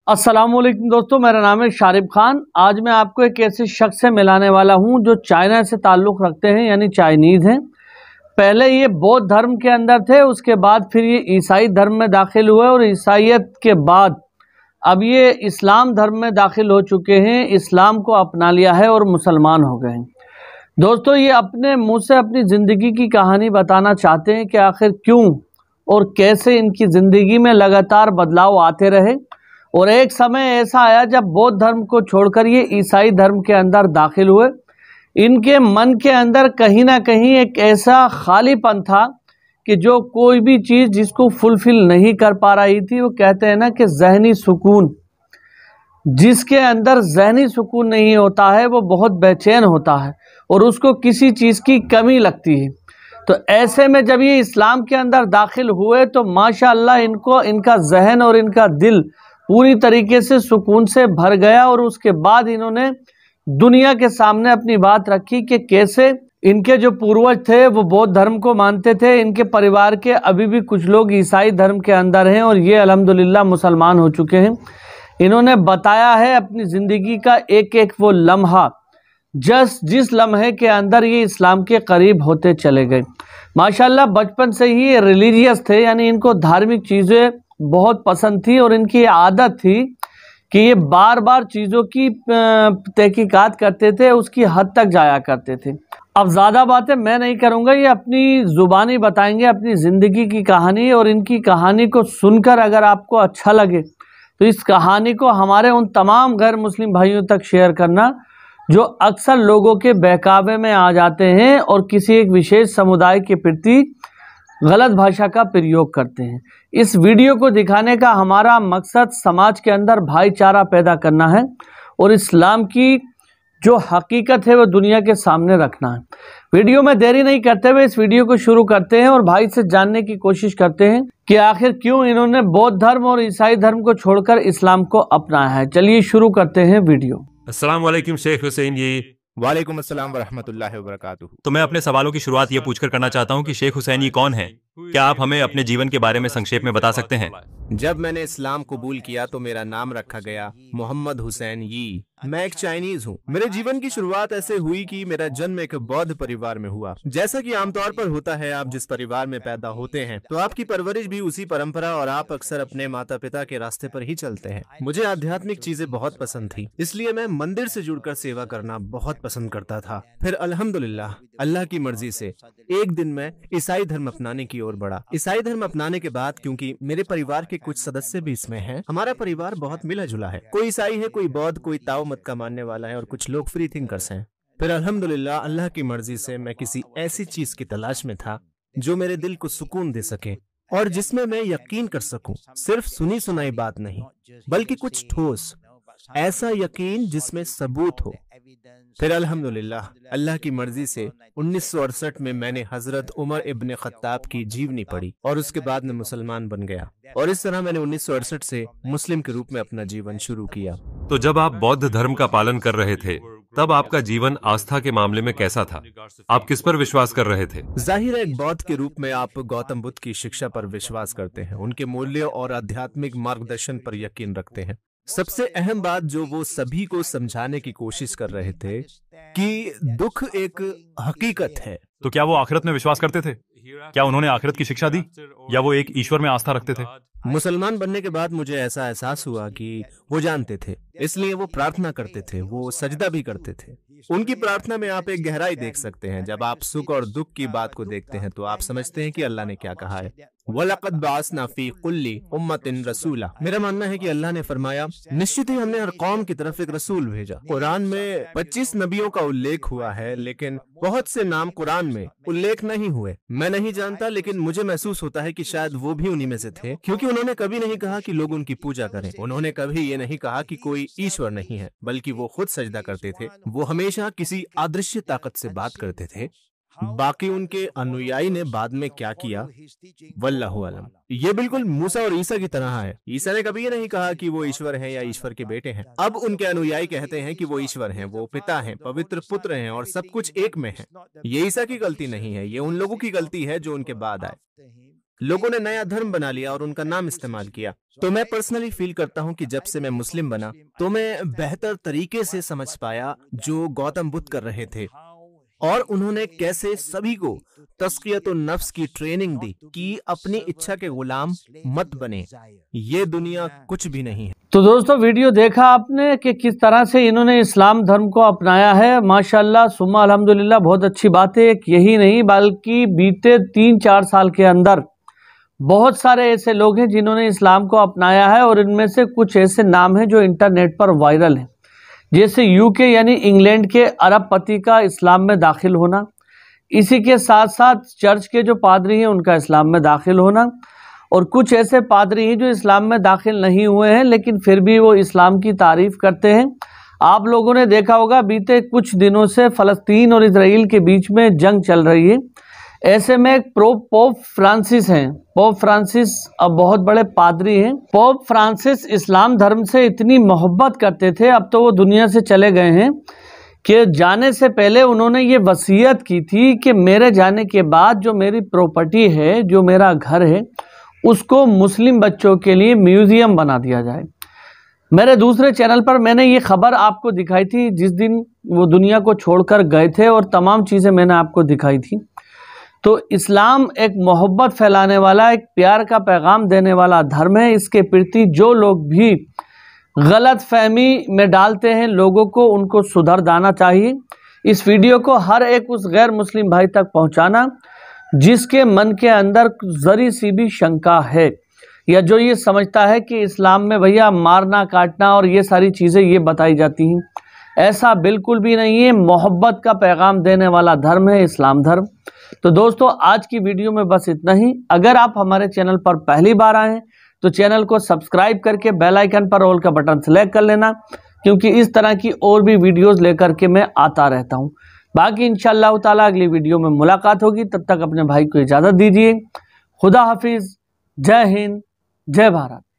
अस्सलामुअलैकुम दोस्तों, मेरा नाम है शारिब खान। आज मैं आपको एक ऐसे शख्स से मिलाने वाला हूं जो चाइना से ताल्लुक़ रखते हैं, यानी चाइनीज़ हैं। पहले ये बौद्ध धर्म के अंदर थे, उसके बाद फिर ये ईसाई धर्म में दाखिल हुए और ईसाईयत के बाद अब ये इस्लाम धर्म में दाखिल हो चुके हैं। इस्लाम को अपना लिया है और मुसलमान हो गए हैं। दोस्तों, ये अपने मुँह से अपनी ज़िंदगी की कहानी बताना चाहते हैं कि आखिर क्यों और कैसे इनकी ज़िंदगी में लगातार बदलाव आते रहे और एक समय ऐसा आया जब बौद्ध धर्म को छोड़कर ये ईसाई धर्म के अंदर दाखिल हुए। इनके मन के अंदर कहीं ना कहीं एक ऐसा खालीपन था कि जो कोई भी चीज़ जिसको फुलफिल नहीं कर पा रही थी, वो कहते हैं ना कि जहनी सुकून, जिसके अंदर जहनी सुकून नहीं होता है वो बहुत बेचैन होता है और उसको किसी चीज़ की कमी लगती है। तो ऐसे में जब ये इस्लाम के अंदर दाखिल हुए तो माशाअल्लाह इनको इनका जहन और इनका दिल पूरी तरीके से सुकून से भर गया और उसके बाद इन्होंने दुनिया के सामने अपनी बात रखी कि कैसे इनके जो पूर्वज थे वो बौद्ध धर्म को मानते थे। इनके परिवार के अभी भी कुछ लोग ईसाई धर्म के अंदर हैं और ये अल्हम्दुलिल्लाह मुसलमान हो चुके हैं। इन्होंने बताया है अपनी ज़िंदगी का एक एक वो लम्हा, जिस लम्हे के अंदर ये इस्लाम के करीब होते चले गए। माशाल्लाह बचपन से ही रिलीजियस थे, यानी इनको धार्मिक चीज़ें बहुत पसंद थी और इनकी आदत थी कि ये बार बार चीज़ों की तहकीकात करते थे, उसकी हद तक जाया करते थे। अब ज़्यादा बातें मैं नहीं करूँगा, ये अपनी ज़ुबानी बताएंगे अपनी ज़िंदगी की कहानी, और इनकी कहानी को सुनकर अगर आपको अच्छा लगे तो इस कहानी को हमारे उन तमाम गैर मुस्लिम भाइयों तक शेयर करना जो अक्सर लोगों के बहकावे में आ जाते हैं और किसी एक विशेष समुदाय के प्रति गलत भाषा का प्रयोग करते हैं। इस वीडियो को दिखाने का हमारा मकसद समाज के अंदर भाईचारा पैदा करना है और इस्लाम की जो हकीकत है वो दुनिया के सामने रखना है। वीडियो में देरी नहीं करते हुए इस वीडियो को शुरू करते हैं और भाई से जानने की कोशिश करते हैं कि आखिर क्यों इन्होंने बौद्ध धर्म और ईसाई धर्म को छोड़कर इस्लाम को अपनाया है। चलिए शुरू करते हैं वीडियो। अस्सलाम वालेकुम शेख हुसैन जी। वालेकुम अस्सलाम वरहमतुल्लाहि वबरकातुहू। तो मैं अपने सवालों की शुरुआत ये पूछकर करना चाहता हूँ कि शेख हुसैन ये कौन है? क्या आप हमें अपने जीवन के बारे में संक्षेप में बता सकते हैं? जब मैंने इस्लाम कबूल किया तो मेरा नाम रखा गया मोहम्मद हुसैन यी। मैं एक चाइनीज हूँ। मेरे जीवन की शुरुआत ऐसे हुई कि मेरा जन्म एक बौद्ध परिवार में हुआ। जैसा कि आमतौर पर होता है, आप जिस परिवार में पैदा होते हैं तो आपकी परवरिश भी उसी परंपरा और आप अक्सर अपने माता पिता के रास्ते पर ही चलते हैं। मुझे आध्यात्मिक चीजें बहुत पसंद थी, इसलिए मैं मंदिर से जुड़कर सेवा करना बहुत पसंद करता था। फिर अल्हम्दुलिल्लाह अल्लाह की मर्जी से एक दिन मैं ईसाई धर्म अपनाने की ओर बढ़ा। ईसाई धर्म अपनाने के बाद क्योंकि मेरे परिवार के कुछ सदस्य भी इसमें हैं, हमारा परिवार बहुत मिला जुला है। कोई ईसाई है, कोई बौद्ध, कोई ताओ मत का मानने वाला है और कुछ लोग फ्री थिंकर्स हैं। फिर अल्हम्दुलिल्लाह अल्लाह की मर्जी से मैं किसी ऐसी चीज की तलाश में था जो मेरे दिल को सुकून दे सके और जिसमें मैं यकीन कर सकूं। सिर्फ सुनी सुनाई बात नहीं, बल्कि कुछ ठोस, ऐसा यकीन जिसमें सबूत हो। फिर अल्हम्दुलिल्लाह अल्लाह की मर्जी से 1968 में मैंने हजरत उमर इब्न खत्ताब की जीवनी पढ़ी और उसके बाद मैं मुसलमान बन गया और इस तरह मैंने 1968 से मुस्लिम के रूप में अपना जीवन शुरू किया। तो जब आप बौद्ध धर्म का पालन कर रहे थे तब आपका जीवन आस्था के मामले में कैसा था? आप किस पर विश्वास कर रहे थे? जाहिर है, एक बौद्ध के रूप में आप गौतम बुद्ध की शिक्षा पर विश्वास करते हैं, उनके मूल्यों और आध्यात्मिक मार्गदर्शन पर यकीन रखते हैं। सबसे अहम बात जो वो सभी को समझाने की कोशिश कर रहे थे कि दुख एक हकीकत है। तो क्या वो आखिरत में विश्वास करते थे? क्या उन्होंने आखिरत की शिक्षा दी या वो एक ईश्वर में आस्था रखते थे? मुसलमान बनने के बाद मुझे ऐसा एहसास हुआ कि वो जानते थे, इसलिए वो प्रार्थना करते थे, वो सजदा भी करते थे। उनकी प्रार्थना में आप एक गहराई देख सकते हैं। जब आप सुख और दुख की बात को देखते हैं तो आप समझते हैं कि अल्लाह ने क्या कहा है, वलक़द बअसना फ़ी कुल्ली उम्मतिन रसूला। मेरा मानना है कि अल्लाह ने फरमाया, निश्चित ही हमने हर कौम की तरफ एक रसूल भेजा। कुरान में 25 नबियों का उल्लेख हुआ है, लेकिन बहुत से नाम कुरान में उल्लेख नहीं हुए। मैं नहीं जानता, लेकिन मुझे महसूस होता है कि शायद वो भी उन्हीं में से थे, क्योंकि उन्होंने कभी नहीं कहा कि लोग उनकी पूजा करें। उन्होंने कभी ये नहीं कहा कि कोई ईश्वर नहीं है, बल्कि वो खुद सजदा करते थे। वो हमेशा किसी अदृश्य ताकत से बात करते थे। बाकी उनके अनुयायी ने बाद में क्या किया, वल्लाहु आलम। ये बिल्कुल मूसा और ईसा की तरह है। ईसा ने कभी ये नहीं कहा कि वो ईश्वर हैं या ईश्वर के बेटे हैं। अब उनके अनुयायी कहते हैं कि वो ईश्वर हैं, वो पिता हैं, पवित्र पुत्र हैं और सब कुछ एक में है। ये ईसा की गलती नहीं है, ये उन लोगों की गलती है जो उनके बाद आए। लोगों ने नया धर्म बना लिया और उनका नाम इस्तेमाल किया। तो मैं पर्सनली फील करता हूँ कि जब से मैं मुस्लिम बना तो मैं बेहतर तरीके से समझ पाया जो गौतम बुद्ध कर रहे थे, और उन्होंने कैसे सभी को तस्कियत नफ्स की ट्रेनिंग दी कि अपनी इच्छा के गुलाम मत बने, ये दुनिया कुछ भी नहीं है। तो दोस्तों, वीडियो देखा आपने कि किस तरह से इन्होंने इस्लाम धर्म को अपनाया है। माशाल्लाह सुम्मा अल्हम्दुलिल्लाह, बहुत अच्छी बात है। यही नहीं बल्कि बीते 3-4 साल के अंदर बहुत सारे ऐसे लोग हैं जिन्होंने इस्लाम को अपनाया है, और इनमें से कुछ ऐसे नाम हैं जो इंटरनेट पर वायरल हैं, जैसे यूके यानी इंग्लैंड के अरबपति का इस्लाम में दाखिल होना, इसी के साथ साथ चर्च के जो पादरी हैं उनका इस्लाम में दाखिल होना, और कुछ ऐसे पादरी हैं जो इस्लाम में दाखिल नहीं हुए हैं लेकिन फिर भी वो इस्लाम की तारीफ करते हैं। आप लोगों ने देखा होगा बीते कुछ दिनों से फ़लस्तीन और इजराइल के बीच में जंग चल रही है। ऐसे में एक पोप फ्रांसिस हैं। पोप फ्रांसिस अब बहुत बड़े पादरी हैं। पोप फ्रांसिस इस्लाम धर्म से इतनी मोहब्बत करते थे, अब तो वो दुनिया से चले गए हैं, कि जाने से पहले उन्होंने ये वसीयत की थी कि मेरे जाने के बाद जो मेरी प्रॉपर्टी है, जो मेरा घर है, उसको मुस्लिम बच्चों के लिए म्यूजियम बना दिया जाए। मेरे दूसरे चैनल पर मैंने ये खबर आपको दिखाई थी जिस दिन वो दुनिया को छोड़कर गए थे, और तमाम चीज़ें मैंने आपको दिखाई थी। तो इस्लाम एक मोहब्बत फैलाने वाला, एक प्यार का पैगाम देने वाला धर्म है। इसके प्रति जो लोग भी गलत फहमी में डालते हैं लोगों को, उनको सुधर जाना चाहिए। इस वीडियो को हर एक उस गैर मुस्लिम भाई तक पहुंचाना जिसके मन के अंदर जरी सी भी शंका है, या जो ये समझता है कि इस्लाम में भैया मारना काटना और ये सारी चीज़ें ये बताई जाती हैं। ऐसा बिल्कुल भी नहीं है। मोहब्बत का पैगाम देने वाला धर्म है इस्लाम धर्म। तो दोस्तों, आज की वीडियो में बस इतना ही। अगर आप हमारे चैनल पर पहली बार आए हैं तो चैनल को सब्सक्राइब करके बेल आइकन पर ऑल का बटन सेलेक्ट कर लेना, क्योंकि इस तरह की और भी वीडियोस लेकर के मैं आता रहता हूं। बाकी इंशाअल्लाह ताला अगली वीडियो में मुलाकात होगी। तब तक अपने भाई को इजाज़त दीजिए। खुदा हाफिज़। जय हिंद, जय भारत।